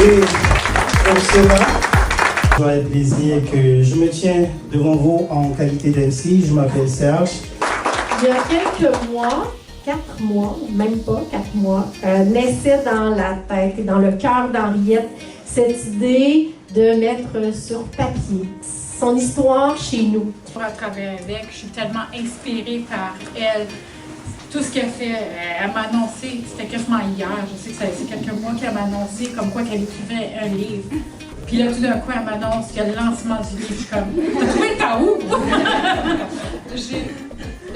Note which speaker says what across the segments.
Speaker 1: Et pour cela, j'aurais le plaisir que je me tiens devant vous en qualité d'MC. Je m'appelle Serge.
Speaker 2: Il y a quelques mois, 4 mois, même pas 4 mois, naissait dans la tête et dans le cœur d'Henriette cette idée de mettre sur papier son histoire chez nous.
Speaker 3: À travers avec, je suis tellement inspirée par elle. Tout ce qu'elle fait, elle m'a annoncé, c'était quasiment hier, je sais que c'est quelques mois qu'elle m'a annoncé comme quoi qu'elle écrivait un livre. Puis là, tout d'un coup, elle m'annonce qu'il y a le lancement du livre. Je suis comme, t'as trouvé ta où?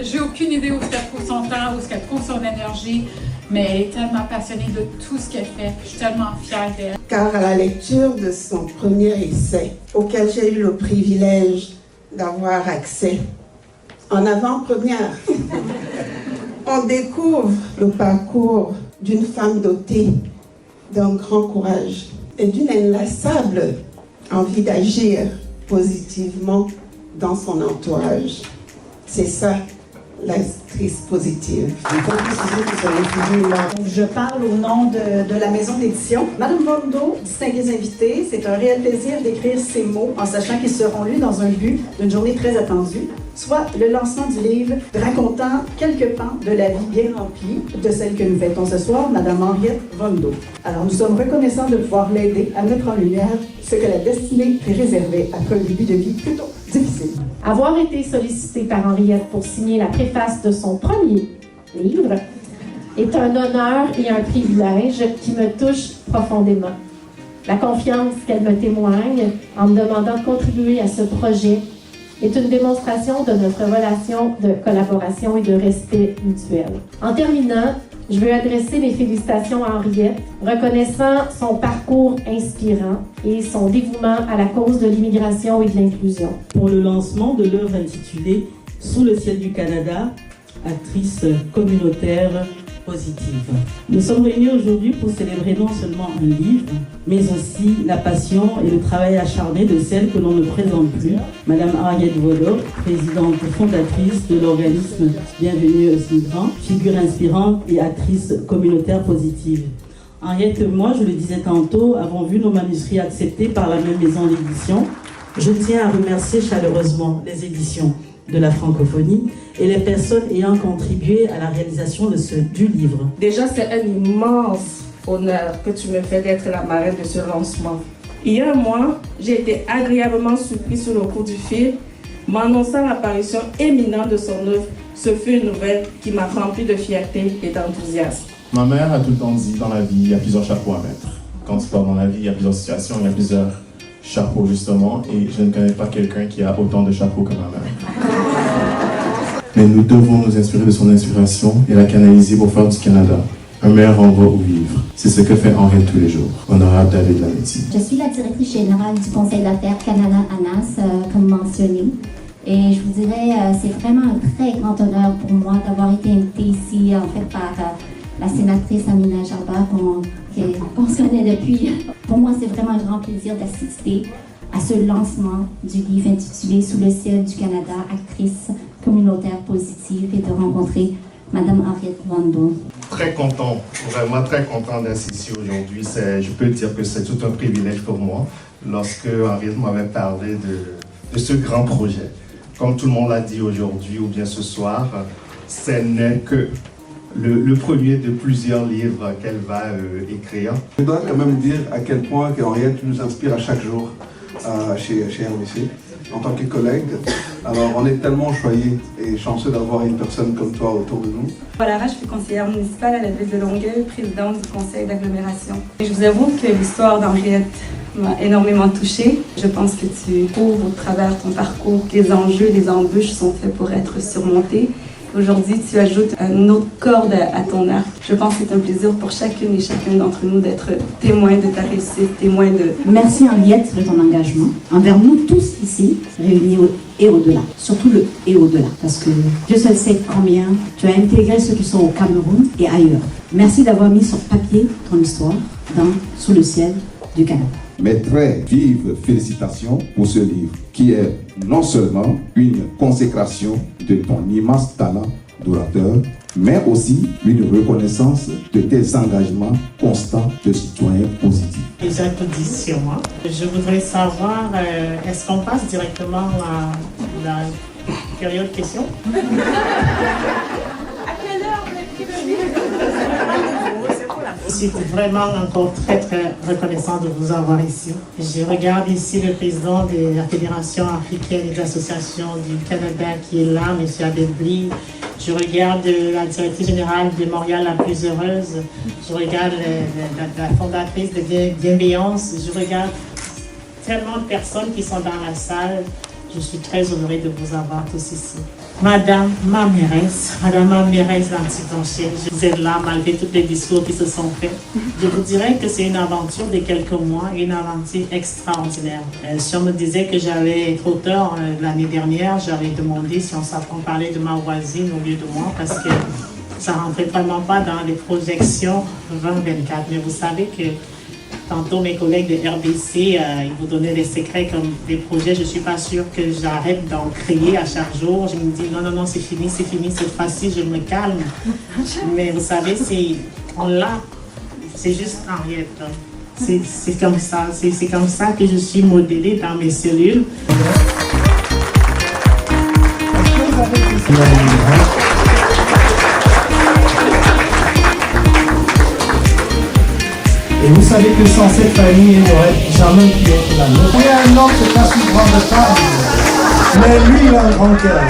Speaker 3: J'ai aucune idée où elle trouve son temps, où elle trouve son énergie, mais elle est tellement passionnée de tout ce qu'elle fait. Je suis tellement fière d'elle.
Speaker 4: Car à la lecture de son premier essai, auquel j'ai eu le privilège d'avoir accès en avant-première, on découvre le parcours d'une femme dotée d'un grand courage et d'une inlassable envie d'agir positivement dans son entourage. C'est ça, l'actrice positive.
Speaker 5: Je parle au nom de la maison d'édition. Madame Vondo, distingués invités, c'est un réel plaisir d'écrire ces mots en sachant qu'ils seront lus dans un but d'une journée très attendue, soit le lancement du livre racontant quelques pans de la vie bien remplie de celle que nous fêtons ce soir, Madame Henriette Vondo. Alors nous sommes reconnaissants de pouvoir l'aider à mettre en lumière ce que la destinée est réservée après un début de vie plutôt difficile.
Speaker 2: Avoir été sollicitée par Henriette pour signer la préface de son premier livre est un honneur et un privilège qui me touche profondément. La confiance qu'elle me témoigne en me demandant de contribuer à ce projet est une démonstration de notre relation de collaboration et de respect mutuel. En terminant, je veux adresser mes félicitations à Henriette, reconnaissant son parcours inspirant et son dévouement à la cause de l'immigration et de l'inclusion.
Speaker 6: Pour le lancement de l'œuvre intitulée « Sous le ciel du Canada », actrice communautaire positive. Nous sommes réunis aujourd'hui pour célébrer non seulement un livre, mais aussi la passion et le travail acharné de celle que l'on ne présente plus, Madame Henriette Vondo, présidente fondatrice de l'organisme Bienvenue aux migrants, figure inspirante et actrice communautaire positive. Henriette et moi, je le disais tantôt, avons vu nos manuscrits acceptés par la même maison d'édition. Je tiens à remercier chaleureusement les éditions de la francophonie et les personnes ayant contribué à la réalisation du livre.
Speaker 7: Déjà, c'est un immense honneur que tu me fais d'être la marraine de ce lancement. Il y a un mois, j'ai été agréablement surpris sur le cours du fil, m'annonçant l'apparition imminente de son œuvre. Ce fut une nouvelle qui m'a rempli de fierté et d'enthousiasme.
Speaker 8: Ma mère a tout le temps dit, dans la vie, il y a plusieurs chapeaux à mettre. Quand tu pars dans la vie, il y a plusieurs situations, il y a plusieurs chapeaux justement, et je ne connais pas quelqu'un qui a autant de chapeaux que ma mère. Mais nous devons nous inspirer de son inspiration et la canaliser pour faire du Canada un meilleur endroit où vivre. C'est ce que fait Henriette tous les jours. Honorable David Lametti.
Speaker 9: Je suis la directrice générale du Conseil d'affaires Canada-ANAS, comme mentionné. Et je vous dirais, c'est vraiment un très grand honneur pour moi d'avoir été invitée ici, en fait, par la sénatrice Amina Jarba, qu'on se connaît depuis. Pour moi, c'est vraiment un grand plaisir d'assister à ce lancement du livre intitulé « Sous le ciel du Canada, actrice communautaire positive » et de rencontrer Madame Henriette Vondo.
Speaker 8: Très content, vraiment très content d'être ici aujourd'hui. Je peux dire que c'est tout un privilège pour moi lorsque Henriette m'avait parlé de ce grand projet. Comme tout le monde l'a dit aujourd'hui ou bien ce soir, ce n'est que le premier de plusieurs livres qu'elle va écrire.
Speaker 10: Je dois quand même dire à quel point Henriette nous inspire à chaque jour chez RBC, en tant que collègue. Alors on est tellement choyés et chanceux d'avoir une personne comme toi autour de nous.
Speaker 11: Voilà, je suis conseillère municipale à la ville de Longueuil, présidente du conseil d'agglomération. Je vous avoue que l'histoire d'Henriette m'a énormément touchée. Je pense que tu prouves au travers de ton parcours que les enjeux, les embûches sont faits pour être surmontés. Aujourd'hui, tu ajoutes une autre corde à ton arc. Je pense que c'est un plaisir pour chacune et chacun d'entre nous d'être témoin de ta réussite, témoin de...
Speaker 12: Merci Henriette de ton engagement envers nous tous ici, réunis et au-delà. Surtout le et au-delà. Parce que Dieu seul sait combien tu as intégré ceux qui sont au Cameroun et ailleurs. Merci d'avoir mis sur papier ton histoire Sous le ciel du Canada.
Speaker 13: Mes très vives félicitations pour ce livre qui est non seulement une consécration de ton immense talent d'orateur, mais aussi une reconnaissance de tes engagements constants de citoyen positif.
Speaker 6: Les applaudissements. Je voudrais savoir, est-ce qu'on passe directement à la période question?
Speaker 3: À quelle heure
Speaker 6: Je suis vraiment encore très reconnaissant de vous avoir ici. Je regarde ici le président de la Fédération africaine et de l'Association du Canada qui est là, M. Abedli. Je regarde la directrice générale de Montréal la plus heureuse. Je regarde la fondatrice de Bienveillance. Je regarde tellement de personnes qui sont dans la salle. Je suis très honorée de vous avoir tous ici. Madame ma mairesse d'Anticonchel, vous êtes là malgré tous les discours qui se sont faits. Je vous dirais que c'est une aventure de quelques mois, une aventure extraordinaire. Si on me disait que j'allais être auteur l'année dernière, j'avais demandé si on parlait de ma voisine au lieu de moi parce que ça ne rentrait vraiment pas dans les projections 2024. Mais vous savez que tantôt, mes collègues de RBC, ils vous donnaient des secrets comme des projets. Je ne suis pas sûre que j'arrête d'en créer à chaque jour. Je me dis, non, c'est fini, cette fois-ci, je me calme. Mais vous savez, on l'a. C'est juste Henriette. C'est comme ça. C'est comme ça que je suis modélée dans mes cellules.
Speaker 1: Et vous savez que sans cette famille, il n'aurait jamais pu être là. Il y a un homme qui casse une grande femme, mais lui, il a un grand cœur.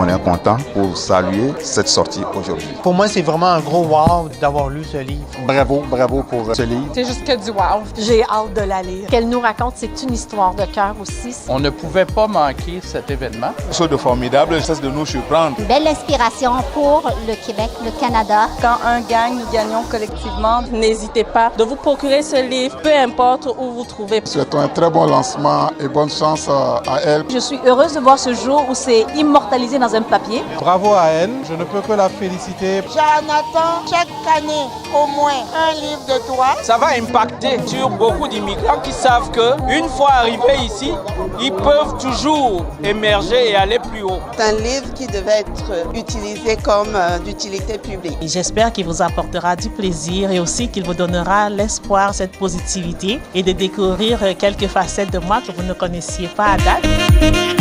Speaker 14: On est content pour saluer cette sortie aujourd'hui.
Speaker 15: Pour moi, c'est vraiment un gros wow d'avoir lu ce livre.
Speaker 14: Bravo pour ce livre.
Speaker 16: C'est juste que du wow. J'ai hâte de la lire. Qu'elle nous raconte, c'est une histoire de cœur aussi.
Speaker 17: On ne pouvait pas manquer cet événement.
Speaker 14: Quelque chose de formidable, cesse de nous surprendre.
Speaker 9: Une belle inspiration pour le Québec, le Canada.
Speaker 11: Quand un gagne, nous gagnons collectivement.
Speaker 7: N'hésitez pas de vous procurer ce livre, peu importe où vous trouvez.
Speaker 14: Souhaitons un très bon lancement et bonne chance à elle.
Speaker 16: Je suis heureuse de voir ce jour où c'est immortalisé dans un papier.
Speaker 15: Bravo à elle, je ne peux que la féliciter.
Speaker 18: J'en attends chaque année au moins un livre de toi.
Speaker 19: Ça va impacter sur beaucoup d'immigrants qui savent qu'une fois arrivés ici, ils peuvent toujours émerger et aller plus haut.
Speaker 18: C'est un livre qui devait être utilisé comme d'utilité publique.
Speaker 20: J'espère qu'il vous apportera du plaisir et aussi qu'il vous donnera l'espoir, cette positivité et de découvrir quelques facettes de moi que vous ne connaissiez pas à date.